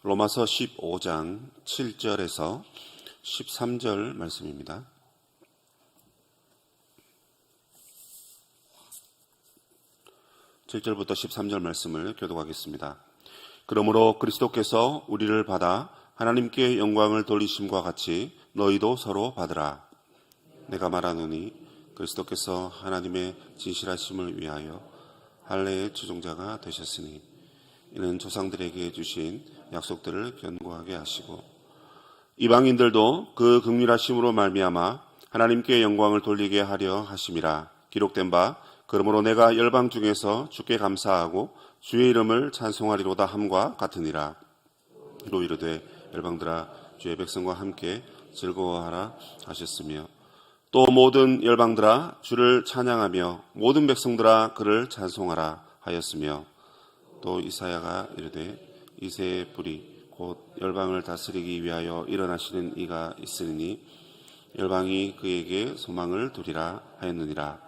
로마서 15장 7절에서 13절 말씀입니다. (7절부터) 13절 말씀을 교독하겠습니다. 그러므로 그리스도께서 우리를 받아 하나님께 영광을 돌리심과 같이 너희도 서로 받으라. 내가 말하노니 그리스도께서 하나님의 진실하심을 위하여 할례의 주종자가 되셨으니 이는 조상들에게 주신 약속들을 견고하게 하시고 이방인들도 그 긍휼하심으로 말미암아 하나님께 영광을 돌리게 하려 하심이라. 기록된 바 그러므로 내가 열방 중에서 주께 감사하고 주의 이름을 찬송하리로다 함과 같으니라. 이로 이르되 열방들아 주의 백성과 함께 즐거워하라 하셨으며 또 모든 열방들아 주를 찬양하며 모든 백성들아 그를 찬송하라 하였으며 또 이사야가 이르되 이새의 뿌리 곧 열방을 다스리기 위하여 일어나시는 이가 있으니 열방이 그에게 소망을 두리라 하였느니라.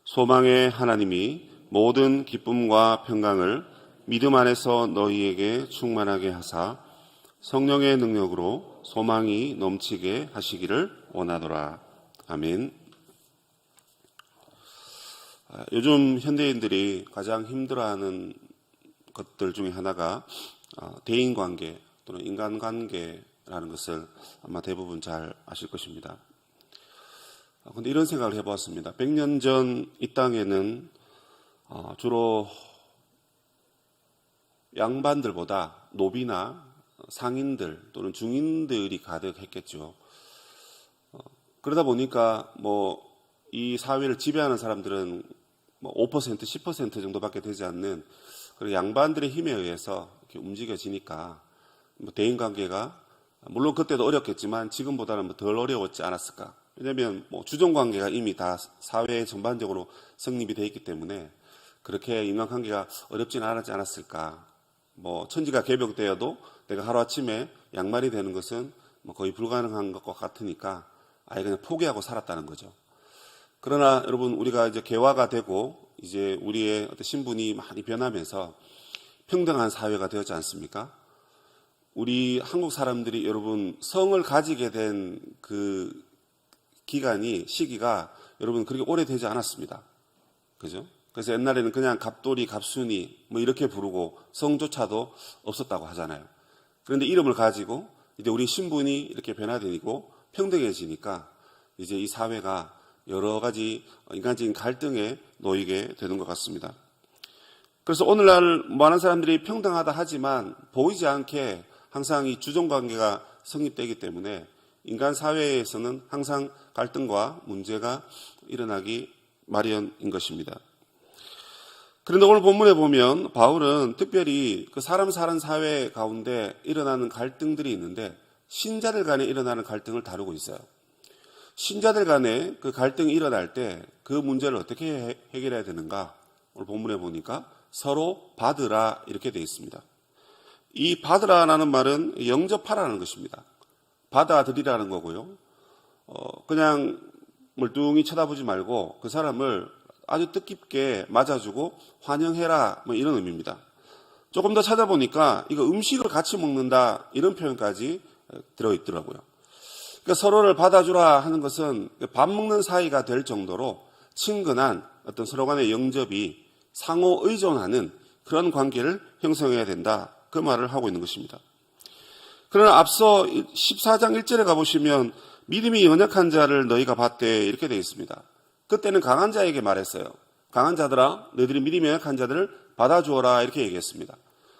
소망의 하나님이 모든 기쁨과 평강을 믿음 안에서 너희에게 충만하게 하사 성령의 능력으로 소망이 넘치게 하시기를 원하노라. 아멘. 요즘 현대인들이 가장 힘들어하는 것들 중에 하나가 대인관계 또는 인간관계라는 것을 아마 대부분 잘 아실 것입니다. 그런데 이런 생각을 해보았습니다. 100년 전 이 땅에는 주로 양반들보다 노비나 상인들 또는 중인들이 가득했겠죠. 그러다 보니까 이 사회를 지배하는 사람들은 5%, 10% 정도밖에 되지 않는 그리고 양반들의 힘에 의해서 이렇게 움직여지니까 대인관계가 물론 그때도 어렵겠지만 지금보다는 덜 어려웠지 않았을까. 왜냐하면 주종관계가 이미 다 사회 전반적으로 성립이 되어 있기 때문에 그렇게 인간관계가 어렵지는 않았지 않았을까. 천지가 개벽되어도 내가 하루아침에 양말이 되는 것은 거의 불가능한 것과 같으니까 아예 그냥 포기하고 살았다는 거죠. 그러나 여러분 우리가 이제 개화가 되고 이제 우리의 어떤 신분이 많이 변하면서 평등한 사회가 되었지 않습니까? 우리 한국 사람들이 여러분 성을 가지게 된 그 시기가 여러분 그렇게 오래되지 않았습니다. 그죠? 그래서 옛날에는 그냥 갑돌이, 갑순이 이렇게 부르고 성조차도 없었다고 하잖아요. 그런데 이름을 가지고 이제 우리 신분이 이렇게 변화되고 평등해지니까 이제 이 사회가 여러 가지 인간적인 갈등에 놓이게 되는 것 같습니다. 그래서 오늘날 많은 사람들이 평등하다 하지만 보이지 않게 항상 이 주종관계가 성립되기 때문에 인간 사회에서는 항상 갈등과 문제가 일어나기 마련인 것입니다. 그런데 오늘 본문에 보면 바울은 특별히 그 사람 사는 사회 가운데 일어나는 갈등들이 있는데 신자들 간에 일어나는 갈등을 다루고 있어요. 신자들 간에 그 갈등이 일어날 때 그 문제를 어떻게 해결해야 되는가? 오늘 본문에 보니까 서로 받으라 이렇게 되어 있습니다. 이 받으라라는 말은 영접하라는 것입니다. 받아들이라는 거고요. 그냥 멀뚱히 쳐다보지 말고 그 사람을 아주 뜻깊게 맞아주고 환영해라 이런 의미입니다. 조금 더 찾아보니까 이거 음식을 같이 먹는다 이런 표현까지 들어있더라고요. 그러니까 서로를 받아주라 하는 것은 밥 먹는 사이가 될 정도로 친근한 어떤 서로 간의 영접이 상호 의존하는 그런 관계를 형성해야 된다. 그 말을 하고 있는 것입니다. 그러나 앞서 14장 1절에 가보시면 믿음이 연약한 자를 너희가 받되 이렇게 되어 있습니다. 그때는 강한 자에게 말했어요. 강한 자들아 너희들이 믿음이 연약한 자들을 받아주어라 이렇게 얘기했습니다.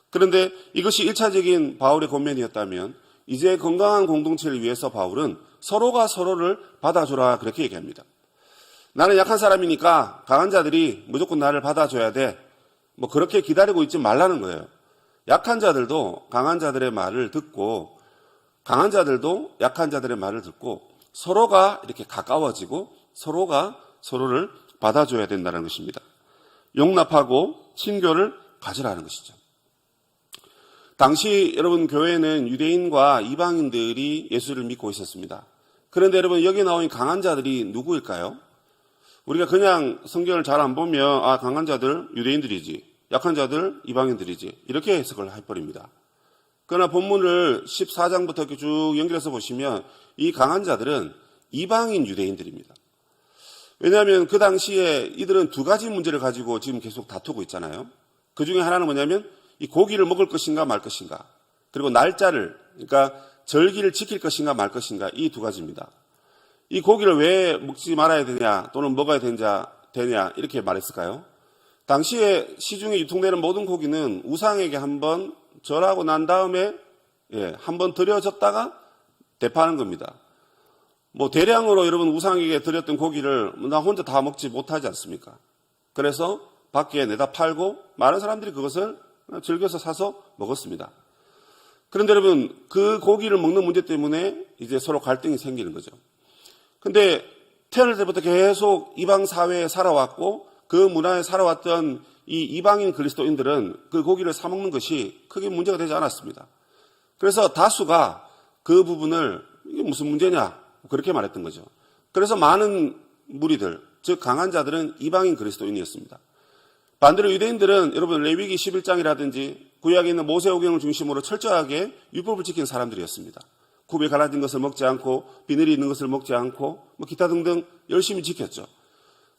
그런데 이것이 1차적인 바울의 권면이었다면 이제 건강한 공동체를 위해서 바울은 서로가 서로를 받아주라 그렇게 얘기합니다. 나는 약한 사람이니까 강한 자들이 무조건 나를 받아줘야 돼. 그렇게 기다리고 있지 말라는 거예요. 약한 자들도 강한 자들의 말을 듣고 강한 자들도 약한 자들의 말을 듣고 서로가 이렇게 가까워지고 서로가 서로를 받아줘야 된다는 것입니다. 용납하고 친교를 가지라는 것이죠. 당시 여러분 교회는 유대인과 이방인들이 예수를 믿고 있었습니다. 그런데 여러분 여기 나온 강한 자들이 누구일까요? 우리가 그냥 성경을 잘 안 보면 강한 자들 유대인들이지 약한 자들 이방인들이지 이렇게 해석을 해버립니다. 그러나 본문을 14장부터 이렇게 쭉 연결해서 보시면 이 강한 자들은 이방인 유대인들입니다. 왜냐하면 그 당시에 이들은 두 가지 문제를 가지고 지금 계속 다투고 있잖아요. 그 중에 하나는 뭐냐면 이 고기를 먹을 것인가 말 것인가, 그리고 날짜를, 그러니까 절기를 지킬 것인가 말 것인가, 이 두 가지입니다. 이 고기를 왜 먹지 말아야 되냐 또는 먹어야 되냐 이렇게 말했을까요? 당시에 시중에 유통되는 모든 고기는 우상에게 한번 절하고 난 다음에 한번 드려졌다가 대파하는 겁니다. 뭐 대량으로 여러분 우상에게 드렸던 고기를 나 혼자 다 먹지 못하지 않습니까? 그래서 밖에 내다 팔고 많은 사람들이 그것을 즐겨서 사서 먹었습니다. 그런데 여러분 그 고기를 먹는 문제 때문에 이제 서로 갈등이 생기는 거죠. 근데 태어날 때부터 계속 이방 사회에 살아왔고 그 문화에 살아왔던 이 이방인 그리스도인들은 그 고기를 사 먹는 것이 크게 문제가 되지 않았습니다. 그래서 다수가 그 부분을 이게 무슨 문제냐 그렇게 말했던 거죠. 그래서 많은 무리들, 즉 강한 자들은 이방인 그리스도인이었습니다. 반대로 유대인들은 여러분 레위기 11장이라든지 구약에 있는 모세오경을 중심으로 철저하게 율법을 지킨 사람들이었습니다. 굽에 갈라진 것을 먹지 않고 비늘이 있는 것을 먹지 않고 뭐 기타 등등 열심히 지켰죠.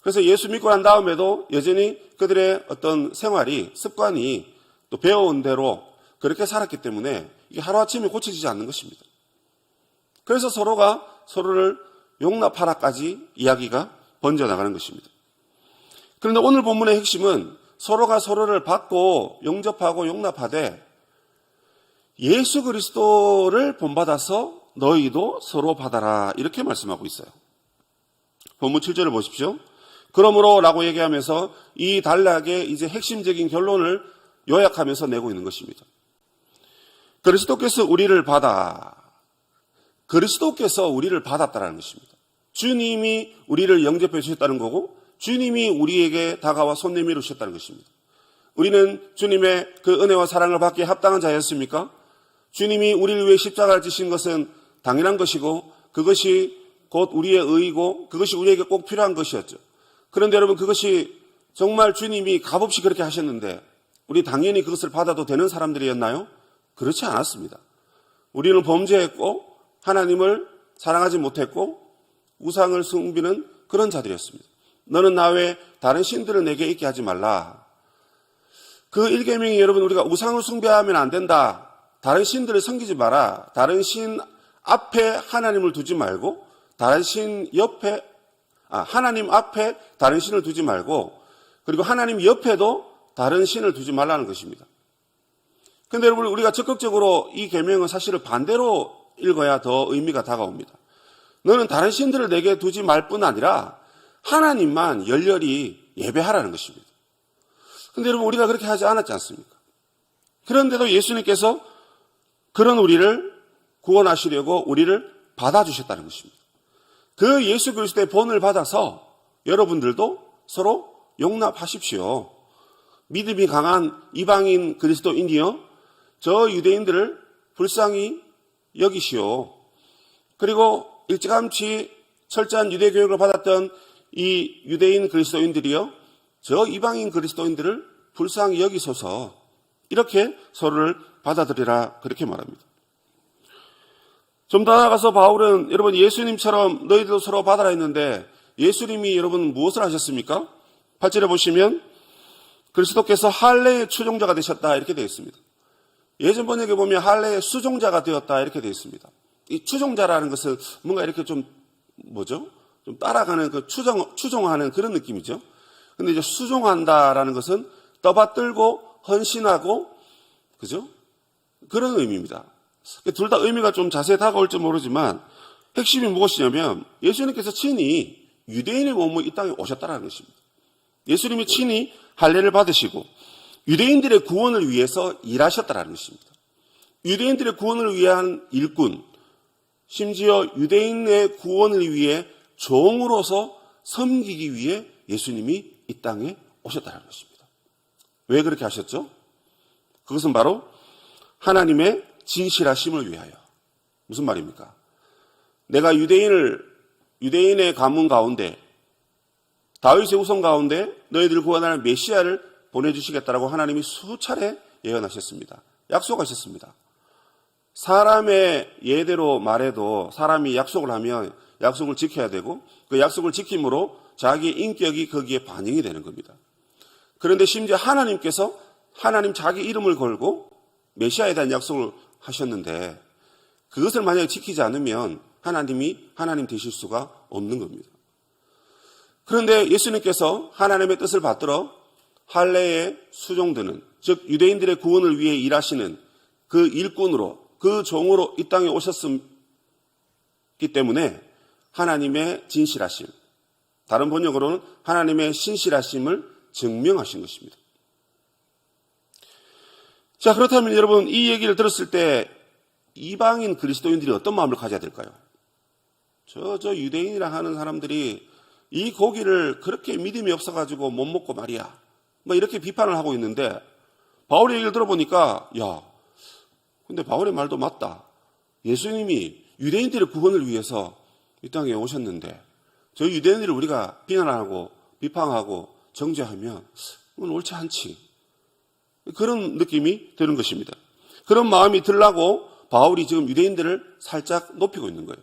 그래서 예수 믿고 난 다음에도 여전히 그들의 어떤 생활이, 습관이 또 배워온 대로 그렇게 살았기 때문에 이게 하루아침에 고쳐지지 않는 것입니다. 그래서 서로가 서로를 용납하라까지 이야기가 번져나가는 것입니다. 그런데 오늘 본문의 핵심은 서로가 서로를 받고 영접하고 용납하되 예수 그리스도를 본받아서 너희도 서로 받아라 이렇게 말씀하고 있어요. 본문 7절을 보십시오. 그러므로 라고 얘기하면서 이 단락의 이제 핵심적인 결론을 요약하면서 내고 있는 것입니다. 그리스도께서 우리를 받았다는 것입니다. 주님이 우리를 영접해 주셨다는 거고 주님이 우리에게 다가와 손 내밀어 주셨다는 것입니다. 우리는 주님의 그 은혜와 사랑을 받기에 합당한 자였습니까? 주님이 우리를 위해 십자가를 지신 것은 당연한 것이고 그것이 곧 우리의 의이고 그것이 우리에게 꼭 필요한 것이었죠. 그런데 여러분 그것이 정말 주님이 값없이 그렇게 하셨는데 우리 당연히 그것을 받아도 되는 사람들이었나요? 그렇지 않았습니다. 우리는 범죄했고 하나님을 사랑하지 못했고 우상을 숭비는 그런 자들이었습니다. 너는 나 외에 다른 신들을 내게 있게 하지 말라. 그 일계명이 여러분 우리가 우상을 숭배하면 안 된다. 다른 신들을 섬기지 마라. 다른 신 앞에 하나님을 두지 말고 다른 신 옆에 하나님 앞에 다른 신을 두지 말고 그리고 하나님 옆에도 다른 신을 두지 말라는 것입니다. 그런데 여러분 우리가 적극적으로 이 계명은 사실은 반대로 읽어야 더 의미가 다가옵니다. 너는 다른 신들을 내게 두지 말 뿐 아니라 하나님만 열렬히 예배하라는 것입니다. 그런데 여러분 우리가 그렇게 하지 않았지 않습니까? 그런데도 예수님께서 그런 우리를 구원하시려고 우리를 받아주셨다는 것입니다. 그 예수 그리스도의 본을 받아서 여러분들도 서로 용납하십시오. 믿음이 강한 이방인 그리스도인이여 저 유대인들을 불쌍히 여기시오. 그리고 일찌감치 철저한 유대 교육을 받았던 이 유대인 그리스도인들이여 저 이방인 그리스도인들을 불쌍히 여기소서 이렇게 서로를 받아들이라 그렇게 말합니다. 좀 더 나아가서 바울은 여러분 예수님처럼 너희들도 서로 받아라 했는데 예수님이 여러분 무엇을 하셨습니까? 8절에 보시면 그리스도께서 할례의 추종자가 되셨다 이렇게 되어 있습니다. 예전 번역에 보면 할례의 수종자가 되었다 이렇게 되어 있습니다. 이 추종자라는 것은 뭔가 이렇게 좀 좀 따라가는 그 추종하는 그런 느낌이죠. 근데 이제 수종한다라는 것은 떠받들고 헌신하고 그죠? 그런 의미입니다. 둘 다 의미가 좀 자세히 다가올지 모르지만 핵심이 무엇이냐면 예수님께서 친히 유대인의 몸으로 이 땅에 오셨다는 것입니다. 예수님이 친히 할례를 받으시고 유대인들의 구원을 위해서 일하셨다는 것입니다. 유대인들의 구원을 위한 일꾼, 심지어 유대인의 구원을 위해 종으로서 섬기기 위해 예수님이 이 땅에 오셨다는 것입니다. 왜 그렇게 하셨죠? 그것은 바로 하나님의 진실하심을 위하여. 무슨 말입니까? 내가 유대인의 가문 가운데 다윗의 후손 가운데 너희들을 구원하는 메시아를 보내주시겠다라고 하나님이 수차례 예언하셨습니다. 약속하셨습니다. 사람의 예대로 말해도 사람이 약속을 하면 약속을 지켜야 되고 그 약속을 지킴으로 자기 인격이 거기에 반영이 되는 겁니다. 그런데 심지어 하나님께서 하나님 자기 이름을 걸고 메시아에 대한 약속을 하셨는데 그것을 만약에 지키지 않으면 하나님이 하나님 되실 수가 없는 겁니다. 그런데 예수님께서 하나님의 뜻을 받들어 할례에 수종드는, 즉 유대인들의 구원을 위해 일하시는 그 일꾼으로, 그 종으로 이 땅에 오셨기 때문에 하나님의 진실하심, 다른 번역으로는 하나님의 신실하심을 증명하신 것입니다. 자, 그렇다면 여러분 이 얘기를 들었을 때 이방인 그리스도인들이 어떤 마음을 가져야 될까요? 저 유대인이라 하는 사람들이 이 고기를 그렇게 믿음이 없어가지고 못 먹고 말이야, 뭐 이렇게 비판을 하고 있는데 바울의 얘기를 들어보니까 근데 바울의 말도 맞다. 예수님이 유대인들의 구원을 위해서 이 땅에 오셨는데 저 유대인들을 우리가 비난하고 비판하고 정죄하면 그건 옳지 않지. 그런 느낌이 드는 것입니다. 그런 마음이 들라고 바울이 지금 유대인들을 살짝 높이고 있는 거예요.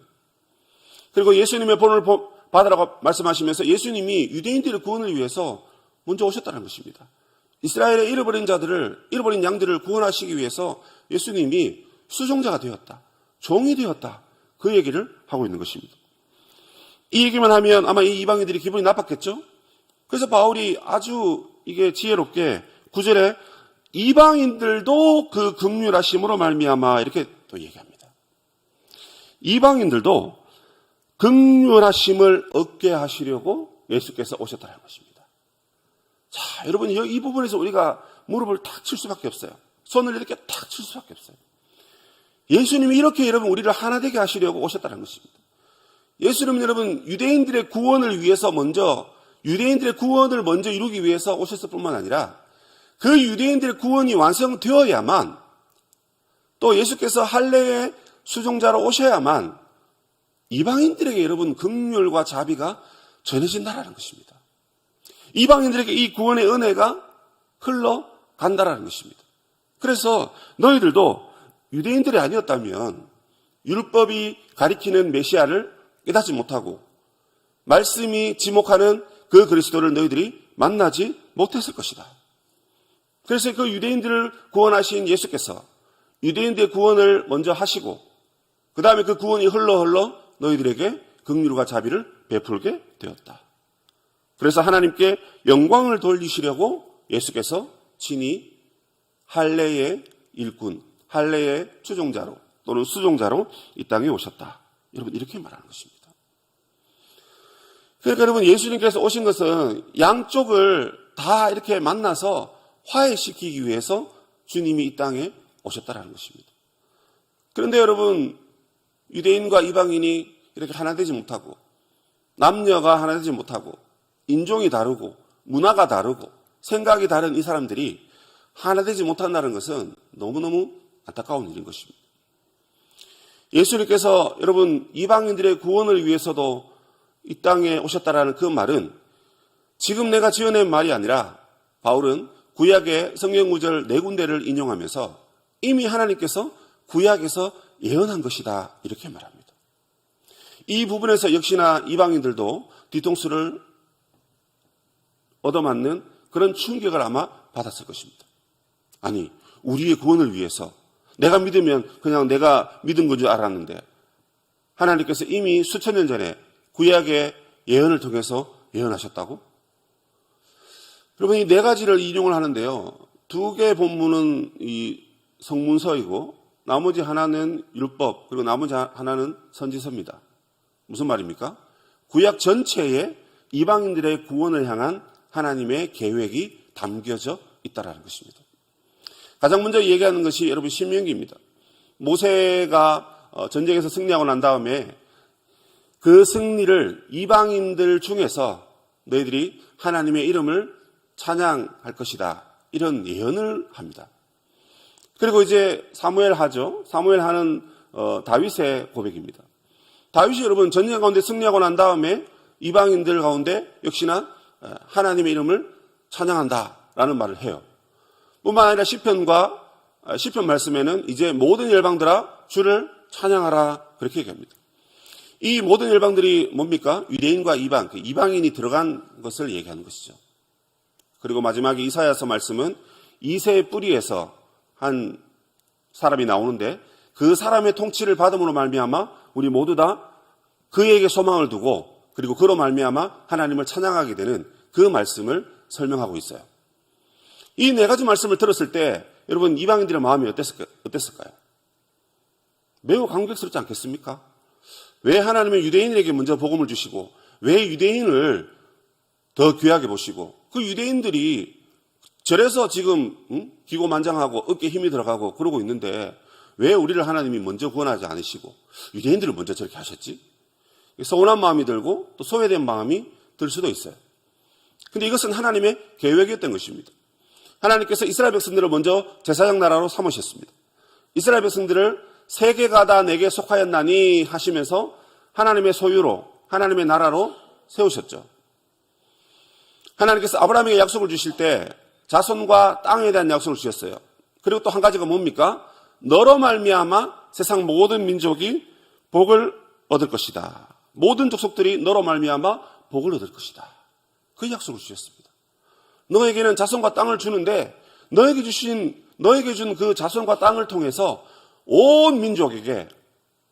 그리고 예수님의 본을 받으라고 말씀하시면서 예수님이 유대인들의 구원을 위해서 먼저 오셨다는 것입니다. 이스라엘의 잃어버린 양들을 구원하시기 위해서 예수님이 수종자가 되었다, 종이 되었다, 그 얘기를 하고 있는 것입니다. 이 얘기만 하면 아마 이 이방인들이 기분이 나빴겠죠? 그래서 바울이 아주 이게 지혜롭게 9절에 이방인들도 그 긍휼하심으로 말미암아 이렇게 또 얘기합니다. 이방인들도 긍휼하심을 얻게 하시려고 예수께서 오셨다는 것입니다. 자, 여러분 이 부분에서 우리가 무릎을 탁 칠 수밖에 없어요. 손을 이렇게 탁 칠 수밖에 없어요. 예수님이 이렇게 여러분 우리를 하나 되게 하시려고 오셨다는 것입니다. 예수님은 여러분 유대인들의 구원을 먼저 이루기 위해서 오셨을 뿐만 아니라 그 유대인들의 구원이 완성되어야만 또 예수께서 할례의 수종자로 오셔야만 이방인들에게 여러분 긍휼과 자비가 전해진다라는 것입니다. 이방인들에게 이 구원의 은혜가 흘러간다라는 것입니다. 그래서 너희들도 유대인들이 아니었다면 율법이 가리키는 메시아를 깨닫지 못하고 말씀이 지목하는 그 그리스도를 너희들이 만나지 못했을 것이다. 그래서 그 유대인들을 구원하신 예수께서 유대인들의 구원을 먼저 하시고 그 다음에 그 구원이 흘러 너희들에게 긍휼과 자비를 베풀게 되었다. 그래서 하나님께 영광을 돌리시려고 예수께서 친히 할례의 일꾼, 할례의 추종자로 또는 수종자로 이 땅에 오셨다. 여러분 이렇게 말하는 것입니다. 그러니까 여러분 예수님께서 오신 것은 양쪽을 다 이렇게 만나서 화해시키기 위해서 주님이 이 땅에 오셨다는 것입니다. 그런데 여러분 유대인과 이방인이 이렇게 하나 되지 못하고 남녀가 하나 되지 못하고 인종이 다르고 문화가 다르고 생각이 다른 이 사람들이 하나 되지 못한다는 것은 너무너무 안타까운 일인 것입니다. 예수님께서 여러분 이방인들의 구원을 위해서도 이 땅에 오셨다라는 그 말은 지금 내가 지어낸 말이 아니라 바울은 구약의 성경 구절 4군데를 인용하면서 이미 하나님께서 구약에서 예언한 것이다 이렇게 말합니다. 이 부분에서 역시나 이방인들도 뒤통수를 얻어맞는 그런 충격을 아마 받았을 것입니다. 아니 우리의 구원을 위해서 내가 믿으면 그냥 내가 믿은 건 줄 알았는데 하나님께서 이미 수천 년 전에 구약의 예언을 통해서 예언하셨다고? 여러분 이 4가지를 인용을 하는데요. 2개의 본문은 이 성문서이고 나머지 하나는 율법 그리고 나머지 하나는 선지서입니다. 무슨 말입니까? 구약 전체에 이방인들의 구원을 향한 하나님의 계획이 담겨져 있다는 것입니다. 가장 먼저 얘기하는 것이 여러분 신명기입니다. 모세가 전쟁에서 승리하고 난 다음에 그 승리를 이방인들 중에서 너희들이 하나님의 이름을 찬양할 것이다. 이런 예언을 합니다. 그리고 이제 사무엘 하죠. 사무엘 하는 다윗의 고백입니다. 다윗이 여러분 전쟁 가운데 승리하고 난 다음에 이방인들 가운데 역시나 하나님의 이름을 찬양한다라는 말을 해요. 뿐만 아니라 시편 말씀에는 이제 모든 열방들아 주를 찬양하라 그렇게 얘기합니다. 이 모든 열방들이 뭡니까? 유대인과 이방, 이방인이 들어간 것을 얘기하는 것이죠. 그리고 마지막에 이사야서 말씀은 이새의 뿌리에서 한 사람이 나오는데 그 사람의 통치를 받음으로 말미암아 우리 모두 다 그에게 소망을 두고 그리고 그로 말미암아 하나님을 찬양하게 되는 그 말씀을 설명하고 있어요. 이 네 가지 말씀을 들었을 때 여러분 이방인들의 마음이 어땠을까요? 매우 감격스럽지 않겠습니까? 왜 하나님은 유대인에게 먼저 복음을 주시고 왜 유대인을 더 귀하게 보시고 그 유대인들이 절에서 지금 기고만장하고 어깨에 힘이 들어가고 그러고 있는데 왜 우리를 하나님이 먼저 구원하지 않으시고 유대인들을 먼저 저렇게 하셨지? 서운한 마음이 들고 또 소외된 마음이 들 수도 있어요. 근데 이것은 하나님의 계획이었던 것입니다. 하나님께서 이스라엘 백성들을 먼저 제사장 나라로 삼으셨습니다. 이스라엘 백성들을 세계가 다 내게 속하였나니 하시면서 하나님의 소유로 하나님의 나라로 세우셨죠. 하나님께서 아브라함에게 약속을 주실 때 자손과 땅에 대한 약속을 주셨어요. 그리고 또 한 가지가 뭡니까? 너로 말미암아 세상 모든 민족이 복을 얻을 것이다. 모든 족속들이 너로 말미암아 복을 얻을 것이다. 그 약속을 주셨습니다. 너에게는 자손과 땅을 주는데 너에게 준 그 자손과 땅을 통해서 온 민족에게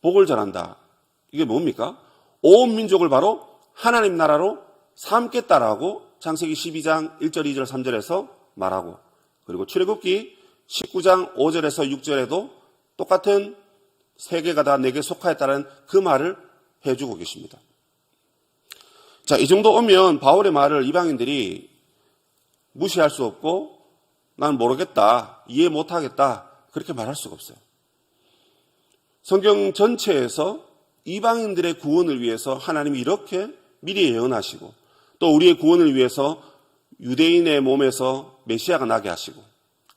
복을 전한다. 이게 뭡니까? 온 민족을 바로 하나님 나라로 삼겠다라고 창세기 12장 1절, 2절, 3절에서 말하고 그리고 출애굽기 19장 5절에서 6절에도 똑같은 세계가 다 내게 속하였다는 그 말을 해주고 계십니다. 자, 이 정도 오면 바울의 말을 이방인들이 무시할 수 없고 난 모르겠다, 이해 못하겠다 그렇게 말할 수가 없어요. 성경 전체에서 이방인들의 구원을 위해서 하나님이 이렇게 미리 예언하시고 또 우리의 구원을 위해서 유대인의 몸에서 메시아가 나게 하시고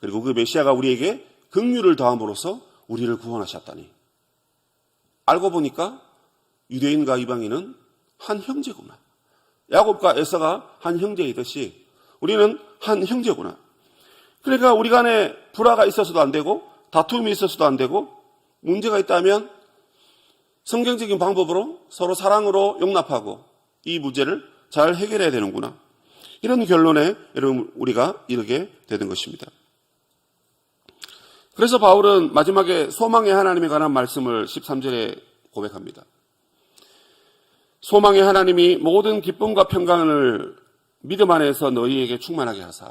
그리고 그 메시아가 우리에게 긍휼을 더함으로써 우리를 구원하셨다니 알고 보니까 유대인과 이방인은 한 형제구나. 야곱과 에서가 한 형제이듯이 우리는 한 형제구나. 그러니까 우리 간에 불화가 있어서도 안 되고 다툼이 있어서도 안 되고 문제가 있다면 성경적인 방법으로 서로 사랑으로 용납하고 이 문제를 잘 해결해야 되는구나. 이런 결론에 여러분 우리가 이르게 되는 것입니다. 그래서 바울은 마지막에 소망의 하나님에 관한 말씀을 13절에 고백합니다. 소망의 하나님이 모든 기쁨과 평강을 믿음 안에서 너희에게 충만하게 하사.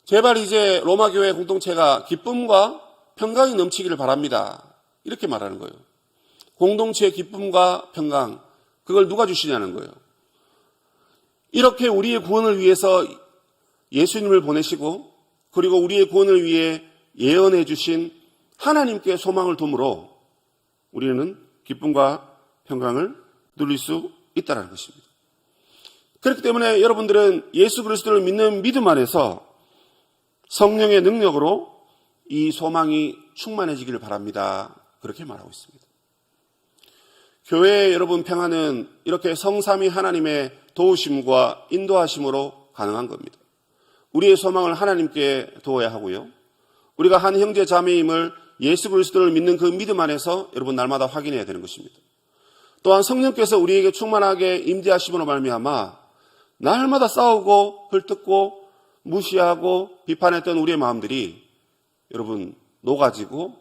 제발 이제 로마 교회 공동체가 기쁨과 평강이 넘치기를 바랍니다. 이렇게 말하는 거예요. 공동체의 기쁨과 평강, 그걸 누가 주시냐는 거예요. 이렇게 우리의 구원을 위해서 예수님을 보내시고 그리고 우리의 구원을 위해 예언해 주신 하나님께 소망을 둠으로 우리는 기쁨과 평강을 누릴 수 있다는 것입니다. 그렇기 때문에 여러분들은 예수 그리스도를 믿는 믿음 안에서 성령의 능력으로 이 소망이 충만해지기를 바랍니다. 그렇게 말하고 있습니다. 교회의 여러분 평안은 이렇게 성삼위 하나님의 도우심과 인도하심으로 가능한 겁니다. 우리의 소망을 하나님께 두어야 하고요. 우리가 한 형제 자매임을 예수 그리스도를 믿는 그 믿음 안에서 여러분 날마다 확인해야 되는 것입니다. 또한 성령께서 우리에게 충만하게 임재하심으로 말미암아 날마다 싸우고 헐뜯고 무시하고 비판했던 우리의 마음들이 여러분 녹아지고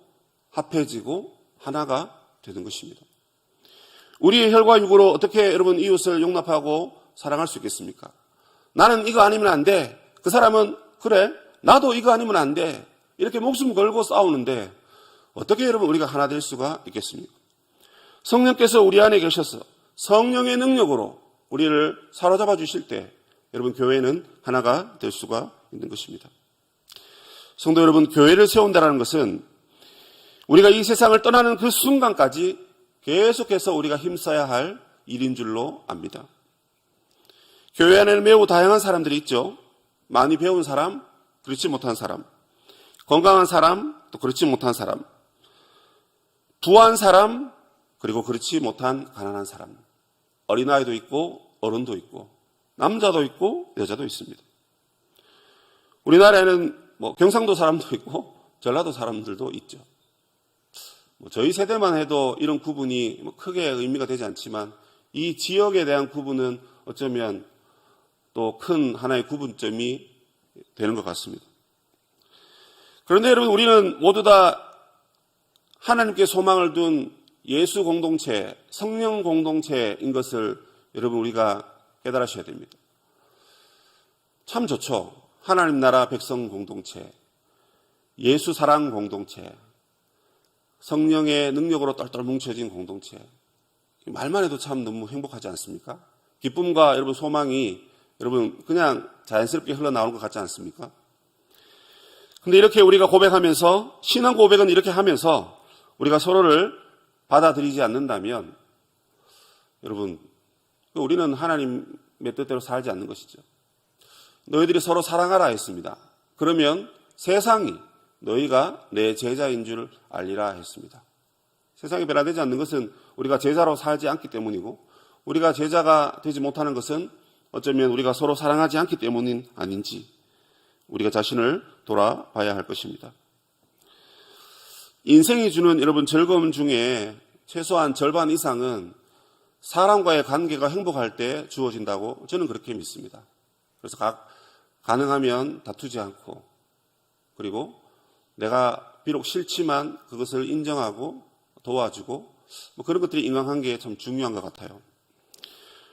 합해지고 하나가 되는 것입니다. 우리의 혈과 육으로 어떻게 여러분 이웃을 용납하고 사랑할 수 있겠습니까? 나는 이거 아니면 안 돼. 그 사람은 그래 나도 이거 아니면 안 돼. 이렇게 목숨 걸고 싸우는데 어떻게 여러분 우리가 하나 될 수가 있겠습니까? 성령께서 우리 안에 계셔서 성령의 능력으로 우리를 사로잡아 주실 때 여러분 교회는 하나가 될 수가 있는 것입니다. 성도 여러분, 교회를 세운다는 것은 우리가 이 세상을 떠나는 그 순간까지 계속해서 우리가 힘써야 할 일인 줄로 압니다. 교회 안에는 매우 다양한 사람들이 있죠. 많이 배운 사람, 그렇지 못한 사람, 건강한 사람, 또 그렇지 못한 사람, 부한 사람, 그리고 그렇지 못한 가난한 사람, 어린아이도 있고 어른도 있고 남자도 있고 여자도 있습니다. 우리나라에는 경상도 사람도 있고 전라도 사람들도 있죠. 저희 세대만 해도 이런 구분이 크게 의미가 되지 않지만 이 지역에 대한 구분은 어쩌면 또 큰 하나의 구분점이 되는 것 같습니다. 그런데 여러분, 우리는 모두 다 하나님께 소망을 둔 예수 공동체, 성령 공동체인 것을 여러분 우리가 깨달으셔야 됩니다. 참 좋죠. 하나님 나라 백성 공동체, 예수 사랑 공동체, 성령의 능력으로 똘똘 뭉쳐진 공동체. 말만 해도 참 너무 행복하지 않습니까? 기쁨과 여러분 소망이 여러분 그냥 자연스럽게 흘러나오는 것 같지 않습니까? 근데 이렇게 우리가 고백하면서, 신앙 고백은 이렇게 하면서 우리가 서로를 받아들이지 않는다면 여러분, 우리는 하나님의 뜻대로 살지 않는 것이죠. 너희들이 서로 사랑하라 했습니다. 그러면 세상이 너희가 내 제자인 줄 알리라 했습니다. 세상이 변화되지 않는 것은 우리가 제자로 살지 않기 때문이고, 우리가 제자가 되지 못하는 것은 어쩌면 우리가 서로 사랑하지 않기 때문인 아닌지 우리가 자신을 돌아봐야 할 것입니다. 인생이 주는 여러분 즐거움 중에 최소한 절반 이상은 사람과의 관계가 행복할 때 주어진다고 저는 그렇게 믿습니다. 그래서 가능하면 다투지 않고, 그리고 내가 비록 싫지만 그것을 인정하고 도와주고, 그런 것들이 인간관계에 참 중요한 것 같아요.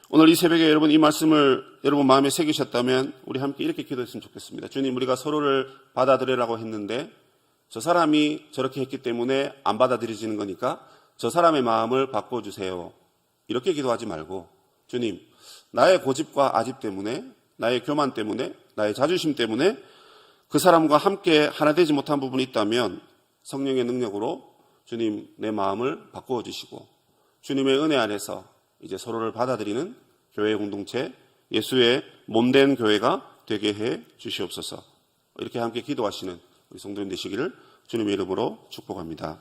오늘 이 새벽에 여러분 이 말씀을 여러분 마음에 새기셨다면 우리 함께 이렇게 기도했으면 좋겠습니다. 주님, 우리가 서로를 받아들이라고 했는데 저 사람이 저렇게 했기 때문에 안 받아들여지는 거니까 저 사람의 마음을 바꿔주세요. 이렇게 기도하지 말고, 주님, 나의 고집과 아집 때문에, 나의 교만 때문에, 나의 자존심 때문에 그 사람과 함께 하나 되지 못한 부분이 있다면 성령의 능력으로 주님 내 마음을 바꾸어 주시고 주님의 은혜 안에서 이제 서로를 받아들이는 교회 공동체, 예수의 몸된 교회가 되게 해 주시옵소서. 이렇게 함께 기도하시는 우리 성도님 되시기를 주님의 이름으로 축복합니다.